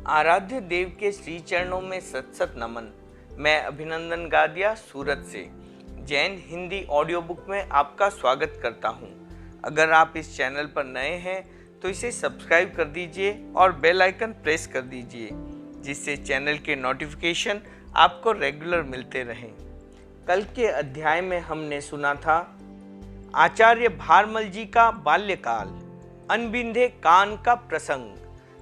आराध्य देव के श्री चरणों में सत सत नमन। मैं अभिनंदन गादिया सूरत से जैन हिंदी ऑडियो बुक में आपका स्वागत करता हूं। अगर आप इस चैनल पर नए हैं तो इसे सब्सक्राइब कर दीजिए और बेल आइकन प्रेस कर दीजिए, जिससे चैनल के नोटिफिकेशन आपको रेगुलर मिलते रहें। कल के अध्याय में हमने सुना था आचार्य भारमल जी का बाल्यकाल, अनबिंधे कान का प्रसंग।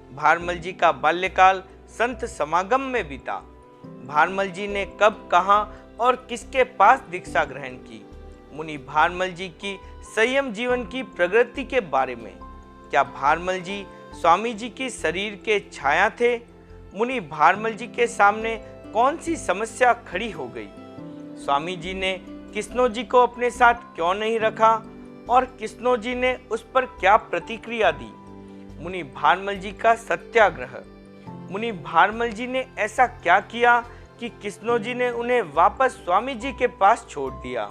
भारमल जी का बाल्यकाल संत समागम में बीता। भारमल जी ने कब, कहाँ और किसके पास दीक्षा ग्रहण की? मुनि भारमल जी की संयम जीवन की प्रगति के बारे में। क्या भारमल जी स्वामी जी की शरीर के छाया थे? मुनि भारमल जी के सामने कौन सी समस्या खड़ी हो गई? स्वामी जी ने किस्नो जी को अपने साथ क्यों नहीं रखा और किस्नो जी ने उस पर क्या प्रतिक्रिया दी? मुनि भारमल जी का सत्याग्रह। मुनि भारमल जी ने ऐसा क्या किया कि किस्नो जी ने उन्हें वापस स्वामी जी के पास छोड़ दिया?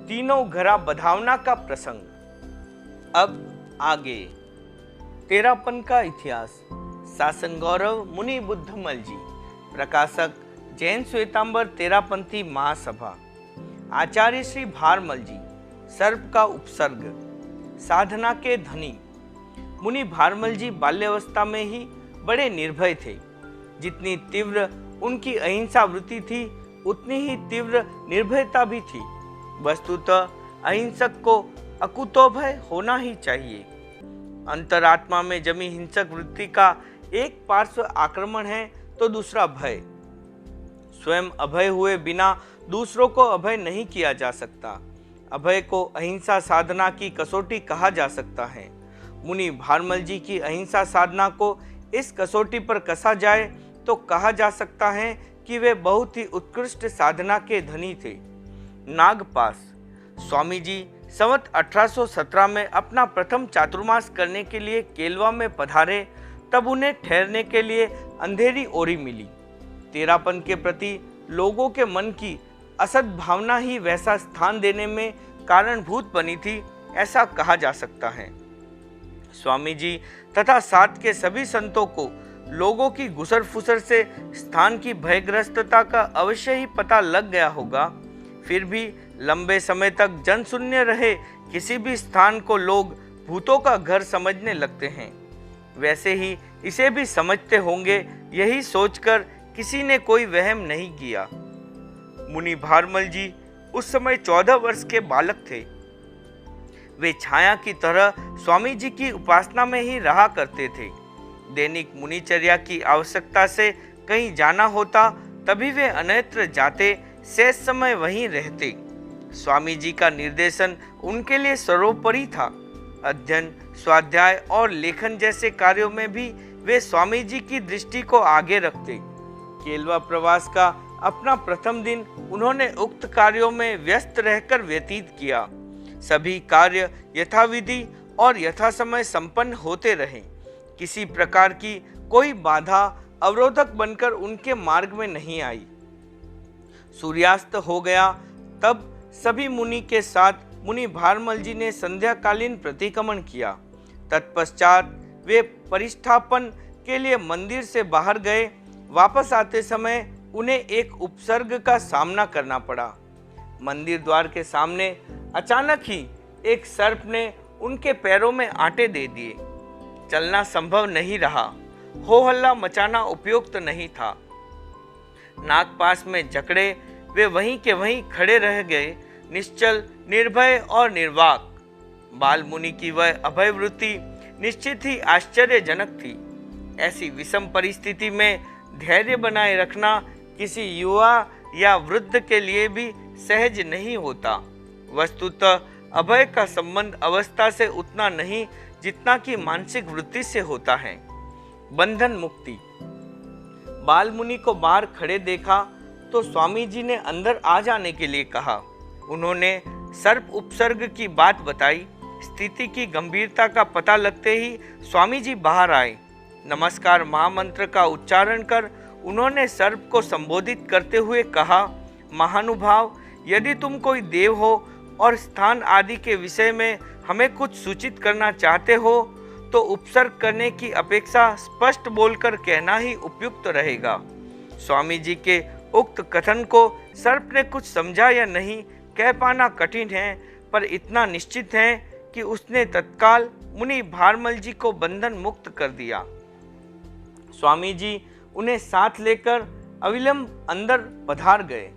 तीनों घरा बधावना का प्रसंग। अब आगे तेरापन का इतिहास। शासन गौरव मुनि बुद्धमल जी। प्रकाशक जैन श्वेतांबर तेरापंथी महासभा। आचार्य श्री भारमल जी। सर्प का उपसर्ग। साधना के धनी। मुनि भारमल जी बाल्यावस्था में ही बड़े निर्भय थे। जितनी तीव्र उनकी अहिंसा वृत्ति थी, उतनी ही तीव्र निर्भयता भी थी। वस्तुतः अहिंसक को अकुतोभय होना ही चाहिए। अंतरात्मा में जमी हिंसक वृत्ति का एक पार्श्व आक्रमण है तो दूसरा भय। स्वयं अभय हुए बिना दूसरों को अभय नहीं किया जा सकता। अभय को अहिंसा साधना की कसौटी कहा जा सकता है। मुनि भारमल जी की अहिंसा साधना को इस कसौटी पर कसा जाए तो कहा जा सकता है कि वे बहुत ही उत्कृष्ट साधना के धनी थे। नागपास। स्वामी जी संवत 1817 में अपना प्रथम चातुर्मास करने के लिए केलवा में पधारे, तब उन्हें ठहरने के लिए अंधेरी ओरी मिली। तेरापन के प्रति लोगों के मन की असद भावना ही वैसा स्थान देने में कारणभूत बनी थी, ऐसा कहा जा सकता है। स्वामी जी तथा साथ के सभी संतों को लोगों की गुसर फुसर से स्थान की भयग्रस्तता का अवश्य ही पता लग गया होगा। फिर भी लंबे समय तक जनशून्य रहे किसी भी स्थान को लोग भूतों का घर समझने लगते हैं। वैसे ही इसे भी समझते होंगे, यही सोचकर किसी ने कोई वहम नहीं किया। मुनि भारमल जी उस समय 14 वर्ष के बालक थे। वे छाया की तरह स्वामी जी की उपासना में ही रहा करते थे। दैनिक मुनिचर्या की आवश्यकता से कहीं जाना होता तभी वे अन्यत्र जाते, शेष समय वहीं रहते। स्वामी जी का निर्देशन उनके लिए सर्वोपरि था। अध्ययन, स्वाध्याय और लेखन जैसे कार्यों में भी वे स्वामी जी की दृष्टि को आगे रखते। केलवा प्रवास का अपना प्रथम दिन उन्होंने उक्त कार्यों में व्यस्त रहकर व्यतीत किया। सभी कार्य यथाविधि और यथासमय संपन्न होते रहे। किसी प्रकार की कोई बाधा अवरोधक बनकर उनके मार्ग में नहीं आई। सूर्यास्त हो गया, तब सभी मुनि के साथ मुनि भारमल जी ने संध्याकालीन प्रतिक्रमण किया। तत्पश्चात वे परिष्ठापन के लिए मंदिर से बाहर गए। वापस आते समय उन्हें एक उपसर्ग का सामना करना पड़ा। मंदिर द्वार के सामने अचानक ही एक सर्प ने उनके पैरों में आटे दे दिए। चलना संभव नहीं रहा। हो हल्ला मचाना उपयुक्त नहीं था। नागपास में जकड़े वे वहीं के वहीं खड़े रह गए, निश्चल, निर्भय और निर्वाक। बाल मुनि की वह अभय वृत्ति निश्चित ही आश्चर्यजनक थी। ऐसी विषम परिस्थिति में धैर्य बनाए रखना किसी युवा या वृद्ध के लिए भी सहज नहीं होता। वस्तुतः अभय का संबंध अवस्था से उतना नहीं जितना कि मानसिक वृत्ति से होता है। बंधन मुक्ति। बाल मुनि को बाहर खड़े देखा तो स्वामी जी ने अंदर आ जाने के लिए कहा। उन्होंने सर्प उपसर्ग की बात बताई। स्थिति की गंभीरता का पता लगते ही स्वामी जी बाहर आए। नमस्कार महामंत्र का उच्चारण कर उन्होंने सर्प को संबोधित करते हुए कहा, महानुभाव, यदि तुम कोई देव हो और स्थान आदि के विषय में हमें कुछ सूचित करना चाहते हो तो उपसर्ग करने की अपेक्षा स्पष्ट बोलकर कहना ही उपयुक्त रहेगा। स्वामी जी के उक्त कथन को सर्प ने कुछ समझा या नहीं कह पाना कठिन है, पर इतना निश्चित है कि उसने तत्काल मुनि भारमल जी को बंधन मुक्त कर दिया। स्वामी जी उन्हें साथ लेकर अविलंब अंदर पधार गए।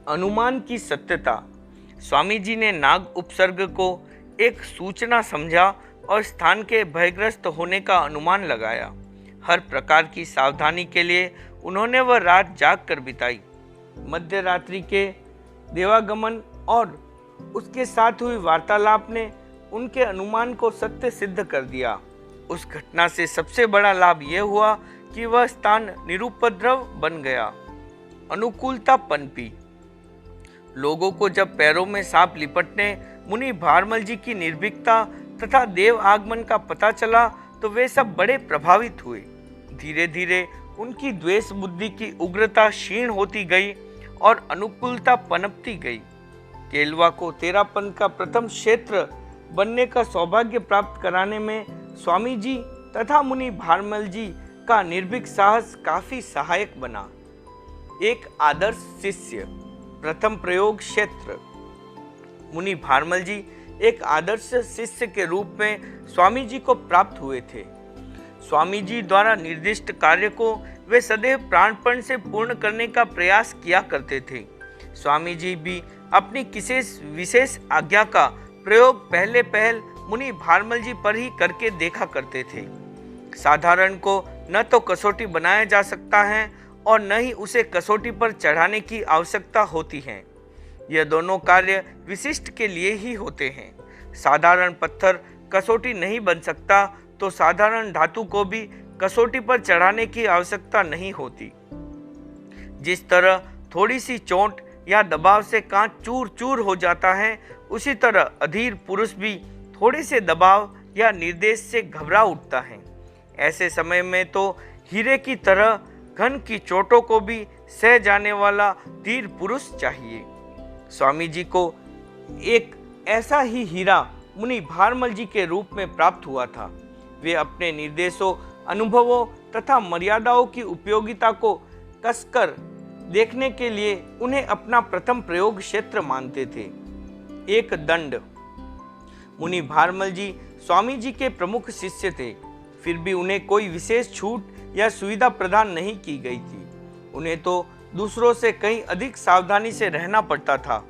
अनुमान की सत्यता। स्वामी जी ने नाग उपसर्ग को एक सूचना समझा और स्थान के भयग्रस्त होने का अनुमान लगाया। हर प्रकार की सावधानी के लिए उन्होंने वह रात जाग कर बिताई। मध्य रात्रि के देवागमन और उसके साथ हुई वार्तालाप ने उनके अनुमान को सत्य सिद्ध कर दिया। उस घटना से सबसे बड़ा लाभ यह हुआ कि वह स्थान निरुपद्रव बन गया। अनुकूलता पनपी। लोगों को जब पैरों में सांप लिपटने मुनि भारमल जी की निर्भीकता तथा देव आगमन का पता चला तो वे सब बड़े प्रभावित हुए। धीरे धीरे उनकी द्वेष बुद्धि की उग्रता क्षीण होती गई और अनुकूलता पनपती गई। केलवा को तेरापन का प्रथम क्षेत्र बनने का सौभाग्य प्राप्त कराने में स्वामी जी तथा मुनि भारमल जी का निर्भीक साहस काफी सहायक बना। एक आदर्श शिष्य। प्रथम प्रयोग क्षेत्र। मुनि भारमल जी एक आदर्श शिष्य के रूप में स्वामी जी को प्राप्त हुए थे। स्वामी जी द्वारा निर्दिष्ट कार्य को वे सदैव प्राणपण से पूर्ण करने का प्रयास किया करते थे। स्वामी जी भी अपनी किसी विशेष आज्ञा का प्रयोग पहले पहल मुनि भारमल जी पर ही करके देखा करते थे। साधारण को न तो कसौटी बनाया जा सकता है और न ही उसे कसौटी पर चढ़ाने की आवश्यकता होती है। यह दोनों कार्य विशिष्ट के लिए ही होते हैं। साधारण पत्थर कसौटी नहीं बन सकता तो साधारण धातु को भी कसौटी पर चढ़ाने की आवश्यकता नहीं होती। जिस तरह थोड़ी सी चोट या दबाव से कांच चूर चूर हो जाता है, उसी तरह अधीर पुरुष भी थोड़े से दबाव या निर्देश से घबरा उठता है। ऐसे समय में तो हीरे की तरह घन की चोटों को भी सह जाने वाला धीर पुरुष चाहिए। स्वामी जी को एक ऐसा ही हीरा मुनि भारमल जी के रूप में प्राप्त हुआ था। वे अपने निर्देशों, अनुभवों तथा मर्यादाओं की उपयोगिता को कसकर देखने के लिए उन्हें अपना प्रथम प्रयोग क्षेत्र मानते थे। एक दंड। मुनि भारमल जी स्वामी जी के प्रमुख शिष्य थे, फिर भी उन्हें कोई विशेष छूट या सुविधा प्रदान नहीं की गई थी। उन्हें तो दूसरों से कहीं अधिक सावधानी से रहना पड़ता था।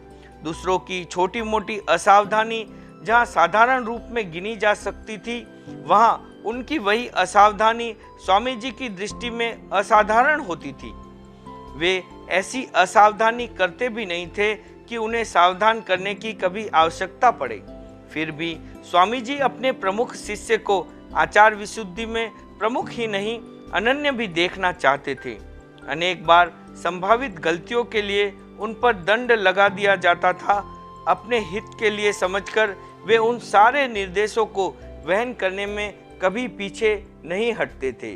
दूसरों की छोटी मोटी असावधानी जहाँ साधारण रूप में गिनी जा सकती थी, वहाँ उनकी वही असावधानी स्वामी जी की दृष्टि में असाधारण होती थी। वे ऐसी असावधानी करते भी नहीं थे कि उन्हें सावधान करने की कभी आवश्यकता पड़े। फिर भी स्वामी जी अपने प्रमुख शिष्य को आचार विशुद्धि में प्रमुख ही नहीं अनन्य भी देखना चाहते थे। अनेक बार संभावित गलतियों के लिए उन पर दंड लगा दिया जाता था। अपने हित के लिए समझकर वे उन सारे निर्देशों को वहन करने में कभी पीछे नहीं हटते थे।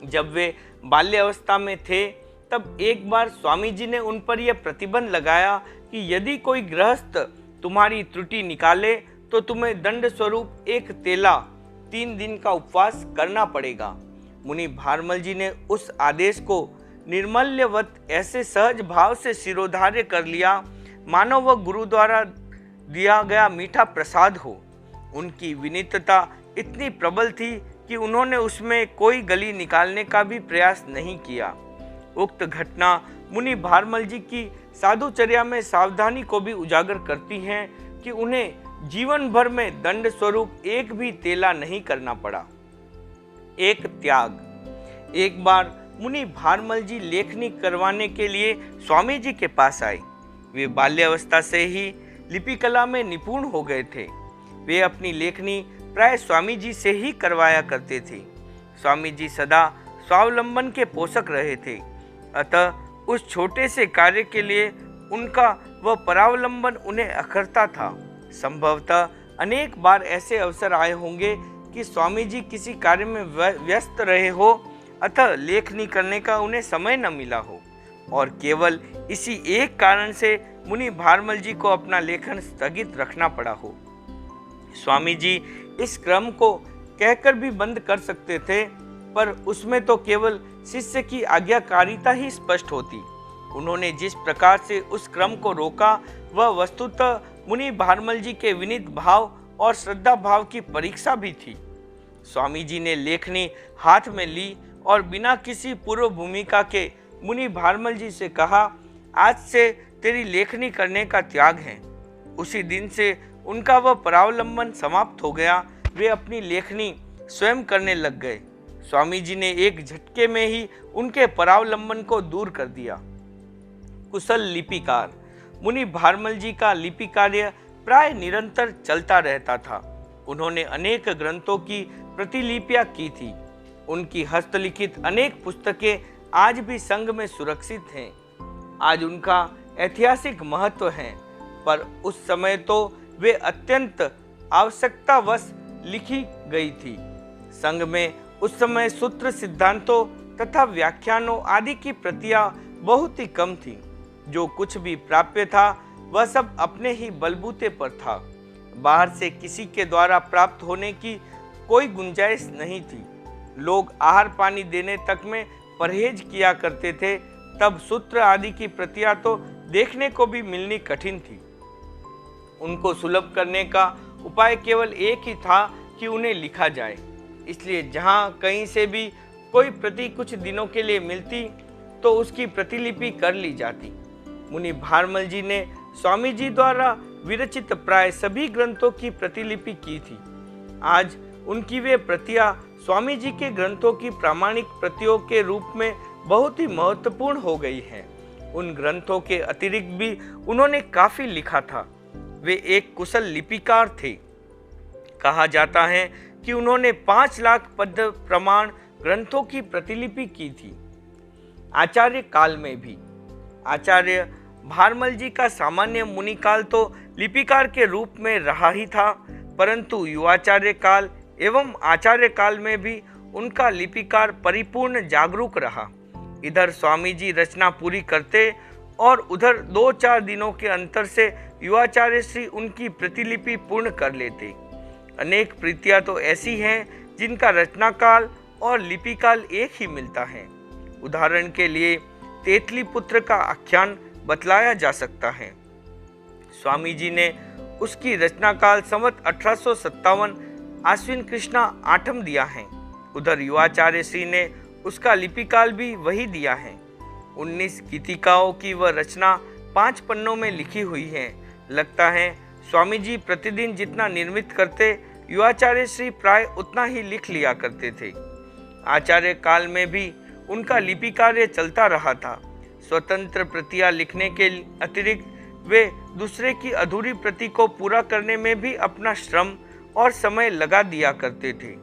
जब वे बाल्यावस्था में थे तब एक बार स्वामी जी ने उन पर यह प्रतिबंध लगाया कि यदि कोई गृहस्थ तुम्हारी त्रुटि निकाले तो तुम्हें दंड स्वरूप एक तेला 3 दिन का उपवास करना पड़ेगा। मुनि भारमल जी ने उस आदेश को निर्मल्यवत ऐसे सहज भाव से शिरोधार्य कर लिया मानो वह गुरु द्वारा दिया गया मीठा प्रसाद हो। उनकी विनीतता इतनी प्रबल थी कि उन्होंने उसमें कोई गली निकालने का भी प्रयास नहीं किया। उक्त घटना मुनि भारमल जी की साधुचर्या में सावधानी को भी उजागर करती है कि उन्हें जीवन भर में दंड स्वरूप एक भी तेला नहीं करना पड़ा। एक त्याग। एक बार मुनि भारमल जी लेखनी करवाने के लिए स्वामी जी के पास आए। वे बाल्यावस्था से ही लिपि कला में निपुण हो गए थे। वे अपनी लेखनी प्राय स्वामी जी से ही करवाया करते थे। स्वामी जी सदा स्वावलंबन के पोषक रहे थे, अतः उस छोटे से कार्य के लिए उनका वह परावलंबन उन्हें अखरता था। संभवतः अनेक बार ऐसे अवसर आए होंगे कि स्वामी जी किसी कार्य में व्यस्त रहे हो, अतः लेखनी करने का उन्हें समय न मिला हो, और केवल इसी एक कारण से मुनि भारमल जी को अपना लेखन स्थगित रखना पड़ा हो। स्वामी जी इस क्रम को कहकर भी बंद कर सकते थे, पर उसमें तो केवल शिष्य की आज्ञाकारिता ही स्पष्ट होती। उन्होंने जिस प्रकार से उस क्रम को रोका वह वस्तुतः मुनि भारमल जी के विनीत भाव और श्रद्धा भाव की परीक्षा भी थी। स्वामी जी ने लेखनी हाथ में ली और बिना किसी पूर्व भूमिका के मुनि भारमल जी से कहा, आज से तेरी लेखनी करने का त्याग है। उसी दिन से उनका वह परावलंबन समाप्त हो गया। वे अपनी लेखनी स्वयं करने लग गए। स्वामी जी ने एक झटके में ही उनके परावलंबन को दूर कर दिया। कुशल लिपिकार मुनि भारमल जी का लिपि कार्य प्राय निरंतर चलता रहता था। उन्होंने अनेक ग्रंथों की प्रतिलिपियां की थी। उनकी हस्तलिखित अनेक पुस्तकें आज भी संघ में सुरक्षित हैं। आज उनका ऐतिहासिक महत्व है, पर उस समय तो वे अत्यंत आवश्यकतावश लिखी गई थी। संघ में उस समय सूत्र, सिद्धांतों तथा व्याख्यानों आदि की प्रतियां बहुत ही कम थी। जो कुछ भी प्राप्य था वह सब अपने ही बलबूते पर था। बाहर से किसी के द्वारा प्राप्त होने की कोई गुंजाइश नहीं थी। लोग आहार पानी देने तक में परहेज किया करते थे, तब सूत्र आदि की प्रतियां तो देखने को भी मिलनी कठिन थी। उनको सुलभ करने का उपाय केवल एक ही था कि उन्हें लिखा जाए। इसलिए जहां कहीं से भी कोई प्रति कुछ दिनों के लिए मिलती तो उसकी प्रतिलिपि कर ली जाती। मुनि भारमल जी ने स्वामी जी द्वारा विरचित प्राय सभी ग्रंथों की प्रतिलिपि की थी। आज उनकी वे प्रतियां स्वामी जी के ग्रंथों की प्रामाणिक प्रतियों के रूप में बहुत ही महत्वपूर्ण हो गई हैं। उन ग्रंथों के अतिरिक्त भी उन्होंने काफी लिखा था। वे एक कुशल लिपिकार थे। कहा जाता है कि उन्होंने 5 लाख पद प्रमाण ग्रंथों की प्रतिलिपि की थी। आचार्य काल में भी आचार्य भारमल जी का सामान्य मुनि काल तो लिपिकार के रूप में रहा ही था, परंतु युवाचार्य काल एवं आचार्य काल में भी उनका लिपिकार परिपूर्ण जागरूक रहा। इधर स्वामी जी रचना पूरी करते और उधर 2-4 दिनों के अंतर से युवाचार्य श्री उनकी प्रतिलिपि पूर्ण कर लेते। अनेक प्रतियां तो ऐसी हैं जिनका रचना काल और लिपि काल एक ही मिलता है। उदाहरण के लिए तेतली पुत्र का आख्यान बतलाया जा सकता है। स्वामी जी ने उसकी रचना काल संवत 1857 आश्विन कृष्णा आठम दिया है। उधर युवाचार्य श्री ने उसका लिपि काल भी वही दिया है। 19 गीतिकाओं की वह रचना 5 पन्नों में लिखी हुई है। लगता है स्वामी जी प्रतिदिन जितना निर्मित करते, युवाचार्य श्री प्राय उतना ही लिख लिया करते थे। आचार्य काल में भी उनका लिपि कार्य चलता रहा था। स्वतंत्र प्रतियां लिखने के अतिरिक्त वे दूसरे की अधूरी प्रति को पूरा करने में भी अपना श्रम और समय लगा दिया करते थे।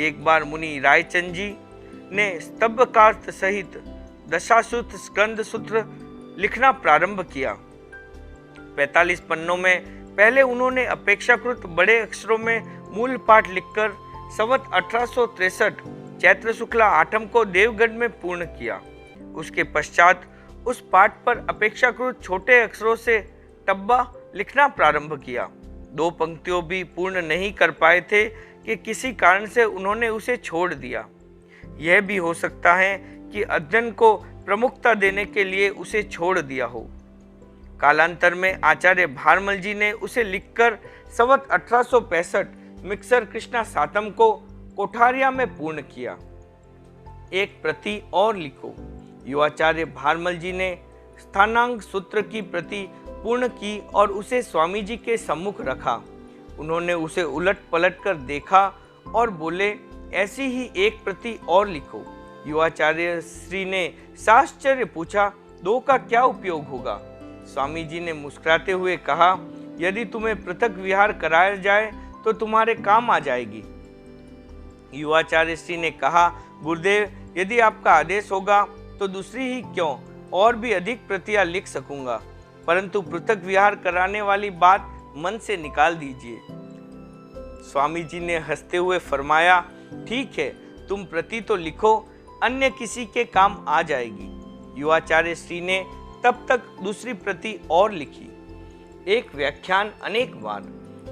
एक बार मुनि रायचंद जी ने स्तंभकार्थ सहित दशासूत्र स्कंद सूत्र लिखना प्रारंभ किया। 45 पन्नों में पहले उन्होंने अपेक्षाकृत बड़े अक्षरों में मूल पाठ लिखकर संवत 1863 चैत्र शुक्ला आठम को देवगढ़ में पूर्ण किया। उसके पश्चात उस पाठ पर अपेक्षाकृत छोटे अक्षरों से टब्बा लिखना प्रारंभ किया। 2 पंक्तियों भी पूर्ण नहीं कर पाए थे कि किसी कारण से उन्होंने उसे छोड़ दिया। यह भी हो सकता है कि अध्ययन को प्रमुखता देने के लिए उसे छोड़ दिया हो। कालांतर में आचार्य भारमल जी ने उसे लिखकर संवत 1865 मिक्सर कृष्णा सातम को कोठारिया में पूर्ण किया। एक प्रति और लिखो। युवाचार्य भारमल जी ने स्थानांक सूत्र की प्रति पूर्ण की और उसे स्वामी जी के सम्मुख रखा। उन्होंने उसे उलट पलट कर देखा और बोले, ऐसी ही एक प्रति और लिखो। युवाचार्य श्री ने साश्चर्य पूछा, 2 का क्या उपयोग होगा? स्वामी जी ने मुस्कुराते हुए कहा, यदि तुम्हें पृथक विहार कराया जाए तो तुम्हारे काम आ जाएगी। युवाचार्य श्री ने कहा, गुरुदेव, यदि आपका आदेश होगा तो दूसरी ही क्यों, और भी अधिक प्रतियां लिख सकूंगा, परंतु पृथक विहार कराने वाली बात मन से निकाल दीजिए। स्वामी जी ने हंसते हुए फरमाया, ठीक है, तुम प्रति तो लिखो, अन्य किसी के काम आ जाएगी। युवाचार्य श्री ने तब तक दूसरी प्रति और लिखी। एक व्याख्यान अनेक बार।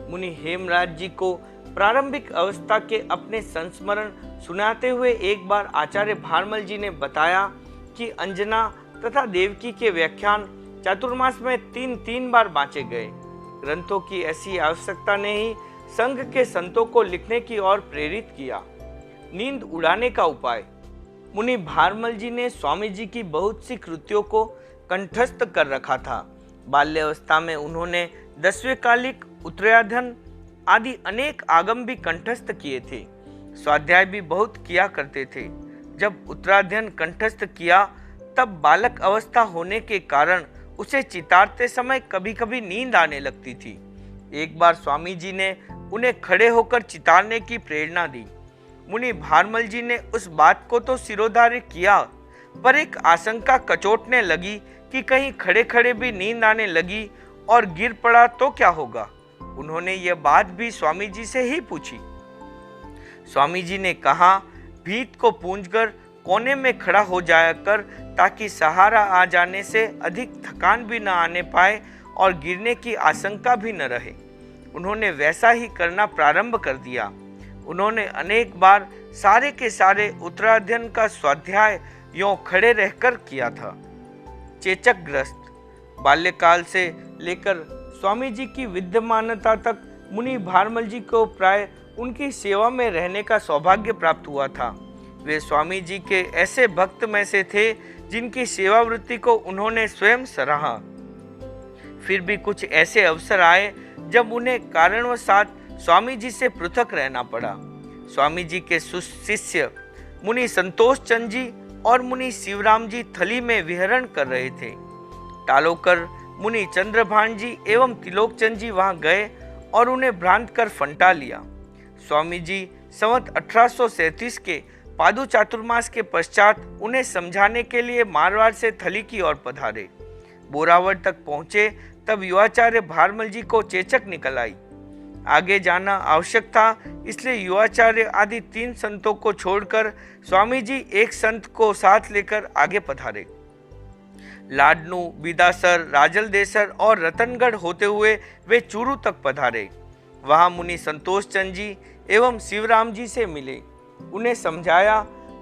मुनि हेमराज जी को प्रारंभिक अवस्था के अपने संस्मरण सुनाते हुए एक बार आचार्य भारमल जी ने बताया कि अंजना तथा देवकी के व्याख्यान चातुर्मास में 3-3 बार बांचे गए। ग्रंथों की ऐसी आवश्यकता ने ही संघ के संतों को लिखने की ओर प्रेरित किया। नींद उड़ाने का उपाय। मुनि भारमल जी ने स्वामी जी की बहुत सी कृतियों को कंठस्थ कर रखा था। बाल्यावस्था में उन्होंने 10वें कालिक, उत्तरायधन आदि अनेक आगम भी कंठस्थ किए थे। स्वाध्याय भी बहुत किया करते थे। जब उत्तराध्ययन कंठस्थ किया तब बालक अवस्था होने के कारण उसे चितारते समय कभी कभी नींद आने लगती थी। एक बार स्वामी जी ने उन्हें खड़े होकर चितारने की प्रेरणा दी। मुनि भारमल जी ने उस बात को तो सिरोधार्य किया, पर एक आशंका कचोटने लगी कि कहीं खड़े खड़े भी नींद आने लगी और गिर पड़ा तो क्या होगा। उन्होंने यह बात भी स्वामी जी से ही पूछी। स्वामी जी ने कहा, भीत को पूंझकर कोने में खड़ा हो जाया कर, ताकि सहारा आ जाने से अधिक थकान भी न आने पाए और गिरने की आशंका भी न रहे। उन्होंने वैसा ही करना प्रारंभ कर दिया। उन्होंने अनेक बार सारे के सारे उत्तराध्ययन का स्वाध्याय यों खड़े रहकर किया था। चेचकग्रस्त। बाल्यकाल से लेकर स्वामी जी की विद्यमानता तक मुनि भारमल जी को प्राय उनकी सेवा में रहने का सौभाग्य प्राप्त हुआ था। वे स्वामी जी के ऐसे भक्त में से थे जिनकी सेवावृत्ति को उन्होंने स्वयं सराहा। फिर भी कुछ ऐसे अवसर आए जब उन्हें कारणवशात स्वामी जी से पृथक रहना पड़ा। स्वामी जी के शिष्य मुनि संतोष चंद जी और मुनि शिवराम जी थली में विहरण कर रहे थे। टालोकर मुनि चंद्रभान जी एवं तिलोकचंद जी वहां गए और उन्हें भ्रांत कर फंटा लिया। स्वामी जी संवत 1837 के पादु चातुर्मास के पश्चात उन्हें समझाने के लिए मारवाड़ से थली की ओर पधारे। बोरावड़ तक पहुंचे तब युवाचार्य भारमल जी को चेचक निकल आई। आगे जाना आवश्यक था, इसलिए युवाचार्य आदि 3 संतों को छोड़कर स्वामी जी एक संत को साथ लेकर आगे पधारे। लाडनू, बिदासर, राजलदेसर और रतनगढ़ होते हुए वे चूरू तक पधारे। वहां मुनि संतोष चंद जी एवं शिवराम जी से मिले, उन्हें समझाया,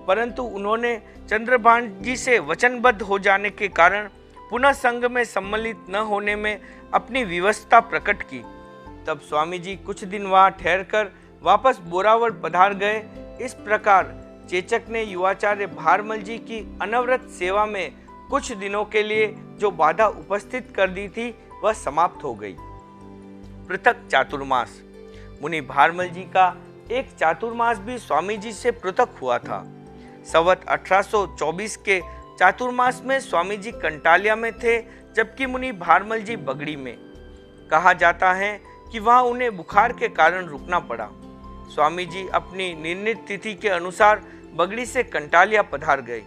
परंतु उन्होंने चंद्रभान जी से वचनबद्ध हो जाने के कारण पुनः संघ में सम्मिलित न होने में अपनी विवशता प्रकट की। तब स्वामी जी कुछ दिन वहां ठहरकर वापस बोरावड़ पधार गए। इस प्रकार चेचक ने युवाचार्य भारमल जी की अनवरत सेवा में कुछ दिनों के लिए जो बाधा उपस्थित कर दी थी वह समाप्त हो गई। पृथक चातुर्मास। मुनि भारमल जी का एक चातुर्मास भी स्वामी जी से पृथक हुआ था। संवत 1824 के चातुर्मास में स्वामी जी कंटालिया में थे, जबकि मुनि भारमल जी बगड़ी में। कहा जाता है कि वहां उन्हें बुखार के कारण रुकना पड़ा। स्वामी जी अपनी निर्णित तिथि के अनुसार बगड़ी से कंटालिया पधार गए।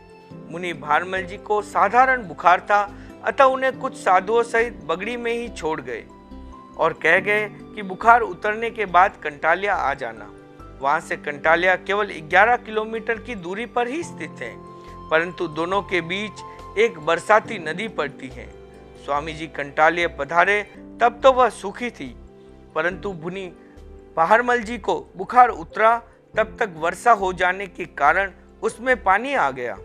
मुनि भारमल जी को साधारण बुखार था, अतः उन्हें कुछ साधुओं सहित बगड़ी में ही छोड़ गए और कह गए कि बुखार उतरने के बाद कंटालिया आ जाना। वहां से कंटालिया केवल 11 किलोमीटर की दूरी पर ही स्थित है, परंतु दोनों के बीच एक बरसाती नदी पड़ती है। स्वामी जी कंटालिया पधारे तब तो वह सूखी थी, परंतु मुनि भारमल जी को बुखार उतरा तब तक वर्षा हो जाने के कारण उसमें पानी आ गया।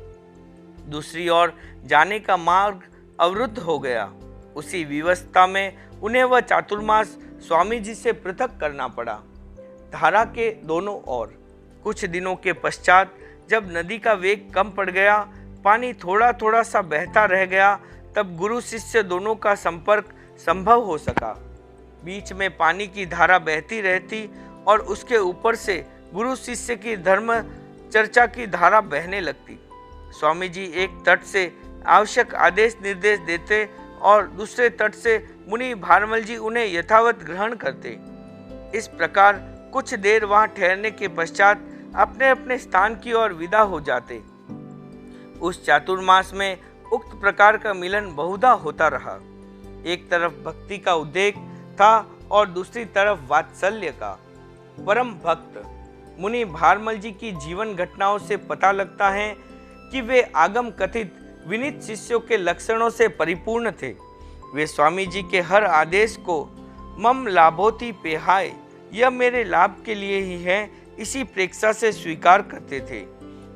दूसरी ओर जाने का मार्ग अवरुद्ध हो गया। उसी विवस्था में उन्हें वह चातुर्मास स्वामी जी से पृथक करना पड़ा। धारा के दोनों ओर। कुछ दिनों के पश्चात जब नदी का वेग कम पड़ गया, पानी थोड़ा थोड़ा सा बहता रह गया, तब गुरु शिष्य दोनों का संपर्क संभव हो सका। बीच में पानी की धारा बहती रहती और उसके ऊपर से गुरु शिष्य की धर्म चर्चा की धारा बहने लगती। स्वामी जी एक तट से आवश्यक आदेश निर्देश देते और दूसरे तट से मुनि भारमल जी उन्हें यथावत ग्रहण करते। इस प्रकार कुछ देर वहां ठहरने के पश्चात अपने अपने स्थान की ओर विदा हो जाते। उस चातुर्मास में उक्त प्रकार का मिलन बहुधा होता रहा। एक तरफ भक्ति का उद्रेक था और दूसरी तरफ वात्सल्य का। परम भक्त मुनि भारमल जी की जीवन घटनाओं से पता लगता है कि वे आगम कथित विनीत शिष्यों के लक्षणों से परिपूर्ण थे। वे स्वामी जी के हर आदेश को मम लाभोति पेहाय यह मेरे लाभ के लिए ही है, इसी प्रेक्षा से स्वीकार करते थे।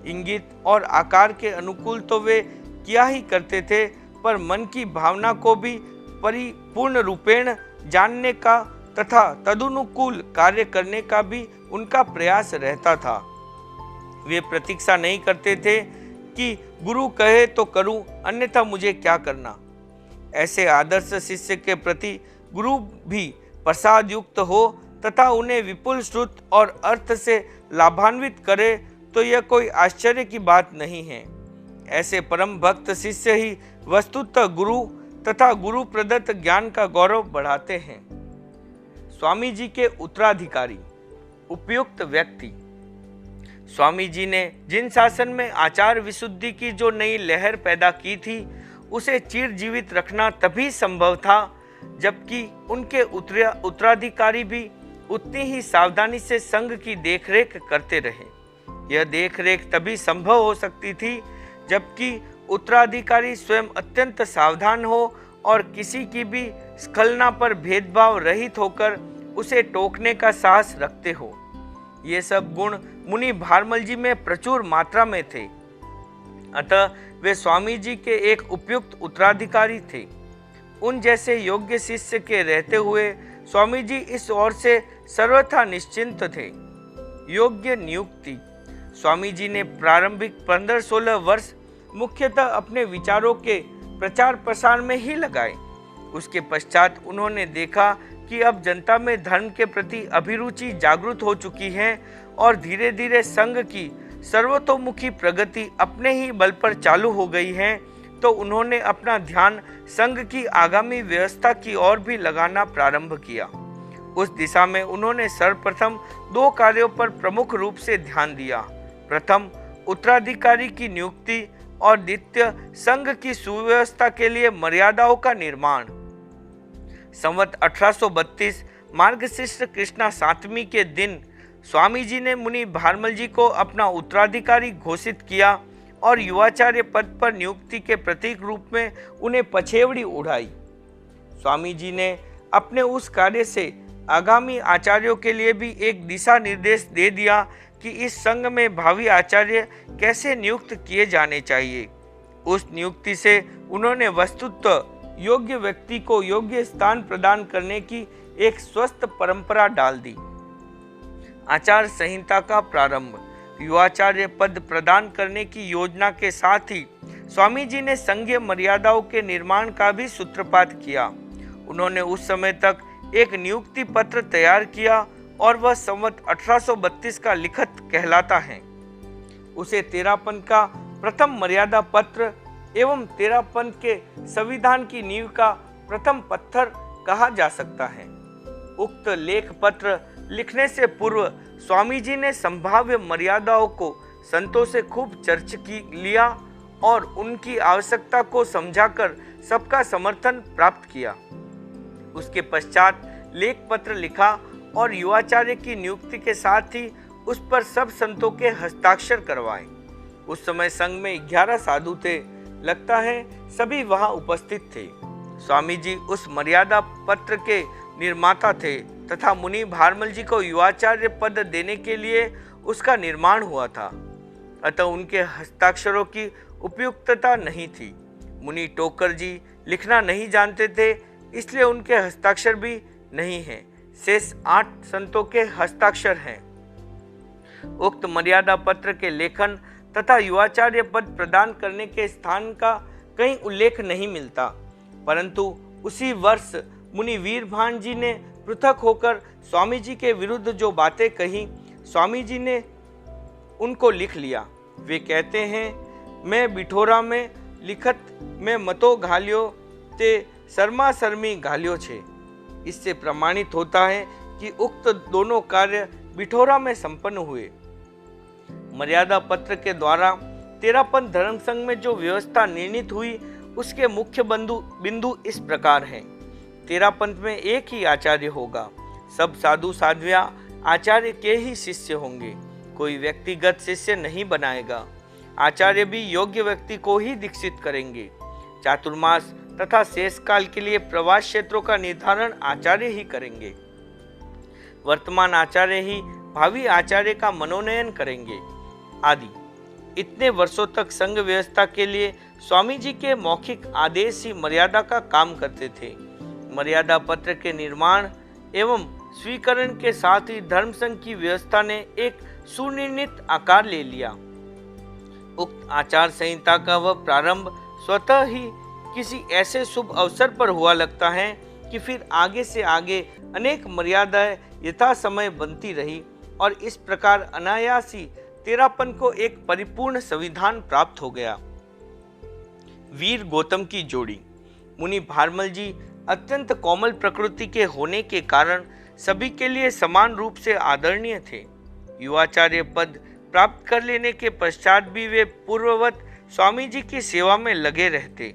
इंगित और आकार के अनुकूल तो वे किया ही करते थे, पर मन की भावना को भी परिपूर्ण रूपेण जानने का तथा तदनुकूल कार्य करने का भी उनका प्रयास रहता था। वे प्रतीक्षा नहीं करते थे कि गुरु कहे तो करूं, अन्यथा मुझे क्या करना। ऐसे आदर्श शिष्य के प्रति गुरु भी प्रसाद युक्त हो तथा उन्हें विपुल श्रुत और अर्थ से लाभान्वित करे तो यह कोई आश्चर्य की बात नहीं है। ऐसे परम भक्त शिष्य ही वस्तुतः गुरु तथा गुरु प्रदत्त ज्ञान का गौरव बढ़ाते हैं। स्वामी जी के उत्तराधिकारी। उपयुक्त व्यक्ति। स्वामी जी ने जिन शासन में आचार विशुद्धि की जो नई लहर पैदा की थी, उसे चिर जीवित रखना तभी संभव था जबकि उनके उत्तराधिकारी भी उतनी ही सावधानी से संघ की देखरेख करते रहे। यह देखरेख तभी संभव हो सकती थी जबकि उत्तराधिकारी स्वयं अत्यंत सावधान हो और किसी की भी स्खलना पर भेदभाव रहित होकर उसे टोकने का साहस रखते हो। ये सब गुण मुनि भारमल जी में प्रचुर मात्रा में थे, अतः वे स्वामी जी के एक उपयुक्त उत्तराधिकारी थे। उन जैसे योग्य शिष्य के रहते हुए स्वामी जी इस ओर से सर्वथा निश्चिंत थे। योग्य नियुक्ति। स्वामी जी ने प्रारंभिक 15-16 वर्ष मुख्यतः अपने विचारों के प्रचार प्रसार में ही लगाए। उसके पश्चात उन्होंने देखा कि अब जनता में धर्म के प्रति अभिरुचि जागृत हो चुकी है और धीरे धीरे संघ की सर्वतोमुखी प्रगति अपने ही बल पर चालू हो गई है, तो उन्होंने अपना ध्यान संघ की आगामी व्यवस्था की ओर भी लगाना प्रारंभ किया। उस दिशा में उन्होंने सर्वप्रथम 2 कार्यों पर प्रमुख रूप से ध्यान दिया। प्रथम, उत्तराधिकारी की नियुक्ति और द्वितीय, संघ की सुव्यवस्था के लिए मर्यादाओं का निर्माण। संवत 1832 मार्गशीर्ष कृष्णा 7वीं के दिन स्वामी जी ने मुनि भारमल जी को अपना उत्तराधिकारी घोषित किया और युवाचार्य पद पर नियुक्ति के प्रतीक रूप में उन्हें पछेवड़ी उड़ाई। स्वामी जी ने अपने उस कार्य से आगामी आचार्यों के लिए भी एक दिशा निर्देश दे दिया कि इस संघ में भावी आचार्य कैसे नियुक्त किए जाने चाहिए। उस नियुक्ति से उन्होंने वस्तुतः योग्य व्यक्ति को योग्य स्थान प्रदान करने की एक स्वस्थ परंपरा डाल दी। आचार संहिता का प्रारंभ। युवाचार्य पद प्रदान करने की योजना के साथ ही स्वामी जी ने संघीय मर्यादाओं के निर्माण का भी सूत्रपात किया। उन्होंने उस समय तक एक नियुक्ति पत्र तैयार किया और वह संवत 1832 का लिखत कहलाता है। उसे तेरापन का प्रथम मर्यादा पत्र एवं तेरापन के संविधान की नींव का प्रथम पत्थर कहा जा सकता है। उक्त लेख पत्र लिखने से पूर्व स्वामी जी ने संभाव्य मर्यादाओं को संतों से खूब चर्चा लिया और उनकी आवश्यकता को समझाकर सबका समर्थन प्राप्त किया। उसके पश्चात लेख पत्र लिखा और युवाचार्य की नियुक्ति के साथ ही उस पर सब संतों के हस्ताक्षर करवाए। उस समय संघ में 11 साधु थे, लगता है सभी वहां उपस्थित थे। स्वामी जी उस मर्यादा पत्र के निर्माता थे तथा मुनि भारमल जी को युवाचार्य पद देने के लिए उसका निर्माण हुआ था, अतः उनके हस्ताक्षरों की उपयुक्तता नहीं थी। मुनि टोकर जी लिखना नहीं जानते थे, इसलिए उनके हस्ताक्षर भी नहीं हैं। शेष 8 संतों के हस्ताक्षर हैं। उक्त मर्यादा पत्र के लेखन तथा युवाचार्य पद प्रदान करने के स्थान का कहीं उल्लेख नहीं मिलता, परंतु उसी वर्ष मुनि वीरभान जी ने पृथक होकर स्वामी जी के विरुद्ध जो बातें कही, स्वामी जी ने उनको लिख लिया। वे कहते हैं, मैं बिठोरा में लिखत में मतो घालियो ते शर्मा शर्मी घालियो छे। इससे प्रमाणित होता है कि उक्त दोनों कार्य बिठोरा में संपन्न हुए। मर्यादा पत्र के द्वारा तेरापन धर्म संघ में जो व्यवस्था निर्णित हुई, उसके मुख्य बिंदु इस प्रकार हैं। तेरापंथ में एक ही आचार्य होगा, सब साधु साध्वियां आचार्य के ही शिष्य होंगे, कोई व्यक्तिगत शिष्य नहीं बनाएगा। आचार्य भी योग्य व्यक्ति को ही दीक्षित करेंगे। चातुर्मास तथा शेष काल के लिए प्रवास क्षेत्रों का निर्धारण आचार्य ही करेंगे। वर्तमान आचार्य ही भावी आचार्य का मनोनयन करेंगे आदि। इतने वर्षों तक संघ व्यवस्था के लिए स्वामी जी के मौखिक आदेश ही मर्यादा का काम करते थे। मर्यादा पत्र के निर्माण एवं स्वीकरण के साथ ही धर्म संघ की व्यवस्था ने एक सुनिर्णित आकार ले लिया। उक्त आचार संहिता का वह प्रारंभ स्वतः ही किसी ऐसे शुभ अवसर पर हुआ लगता है कि फिर आगे से आगे अनेक मर्यादाएं यथा समय बनती रही और इस प्रकार अनायास ही तेरापन को एक परिपूर्ण संविधान प्राप्त हो गया। वीर गौतम की जोड़ी। मुनि भारमल जी अत्यंत कोमल प्रकृति के होने के कारण सभी के लिए समान रूप से आदरणीय थे। युवाचार्य पद प्राप्त कर लेने के पश्चात भी वे पूर्ववत स्वामी जी की सेवा में लगे रहते।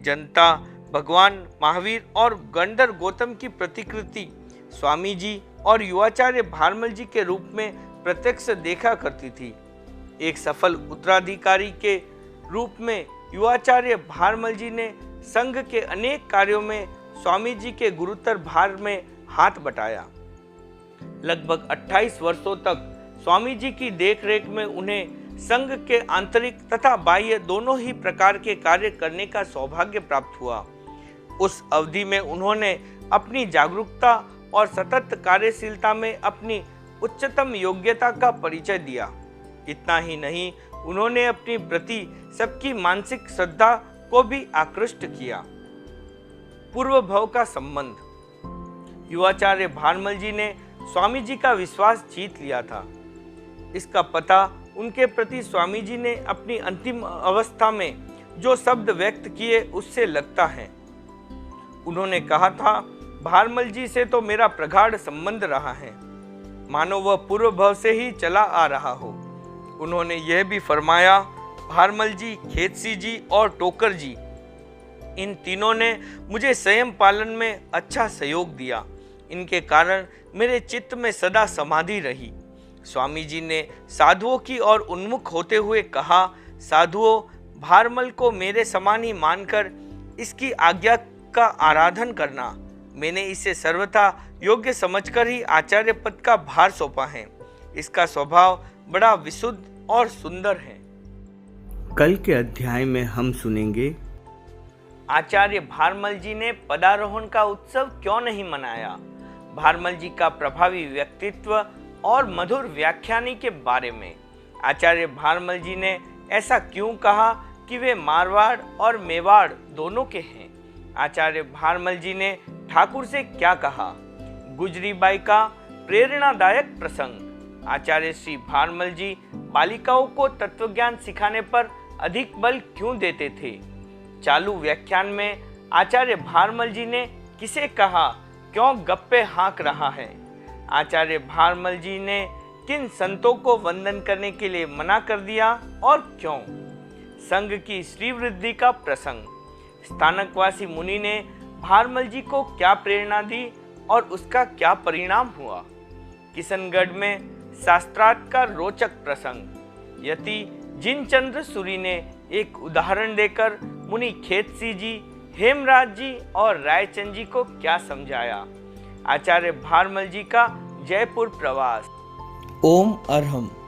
जनता भगवान महावीर और गंडर गौतम की प्रतिकृति स्वामी जी और युवाचार्य भारमल जी के रूप में प्रत्यक्ष देखा करती थी। एक सफल उत्तराधिकारी के रूप में युवाचार्य भारमल जी ने संघ के अनेक कार्यों में स्वामी जी के गुरुतर भार में हाथ बटाया। लगभग 28 वर्षों तक स्वामी जी की देखरेख में उन्हें संघ के आंतरिक तथा बाह्य दोनों ही प्रकार के कार्य करने का सौभाग्य प्राप्त हुआ। उस अवधि में उन्होंने अपनी जागरूकता और सतत कार्यशीलता में अपनी उच्चतम योग्यता का परिचय दिया। इतना ही नहीं, उन्होंने अपनी प्रति सबकी मानसिक श्रद्धा को भी आकृष्ट किया। पूर्व भव का संबंध। युवाचार्य भारमल जी ने स्वामी जी का विश्वास जीत लिया था। इसका पता उनके प्रति स्वामी जी ने अपनी अंतिम अवस्था में जो शब्द व्यक्त किए उससे लगता है। उन्होंने कहा था, भारमल जी से तो मेरा प्रगाढ़ संबंध रहा है, मानो वह पूर्व भव से ही चला आ रहा हो। उन्होंने यह भी फरमाया, भारमल जी, खेतसी जी और टोकर जी, इन तीनों ने मुझे संयम पालन में अच्छा सहयोग दिया। इनके कारण मेरे चित्त में सदा समाधि रही। स्वामी जी ने साधुओं की ओर उन्मुख होते हुए कहा, साधुओं, भारमल को मेरे समान ही मानकर इसकी आज्ञा का आराधन करना। मैंने इसे सर्वथा योग्य समझकर ही आचार्य पद का भार सौंपा है। इसका स्वभाव बड़ा विशुद्ध और सुंदर है। कल के अध्याय में हम सुनेंगे, आचार्य भारमल जी ने पदारोहण का उत्सव क्यों नहीं मनाया, भारमल जी का प्रभावी व्यक्तित्व और मधुर व्याख्यानी के बारे में। आचार्य भारमल जी ने ऐसा क्यों कहा कि वे मारवाड़ और मेवाड़ दोनों के हैं। आचार्य भारमल जी ने ठाकुर से क्या कहा। गुजरीबाई का प्रेरणादायक प्रसंग। आचार्य श्री भारमल जी बालिकाओं को तत्वज्ञान सिखाने पर अधिक बल क्यों देते थे। चालू व्याख्यान में आचार्य भारमल जी ने किसे कहा, क्यों गप्पे हाँक रहा है। आचार्य भारमल जी ने किन संतों को वंदन करने के लिए मना कर दिया और क्यों। संघ की श्रीवृद्धि का प्रसंग। स्थानकवासी मुनि ने भारमल जी को क्या प्रेरणा दी और उसका क्या परिणाम हुआ। किशनगढ़ में शास्त्रार्थ का रोचक प्रसंग। यति जिनचंद्र सूरी ने एक उदाहरण देकर मुनि खेतसी जी, हेमराज जी और रायचंद जी को क्या समझाया। आचार्य भारमल जी का जयपुर प्रवास। ओम अरहम।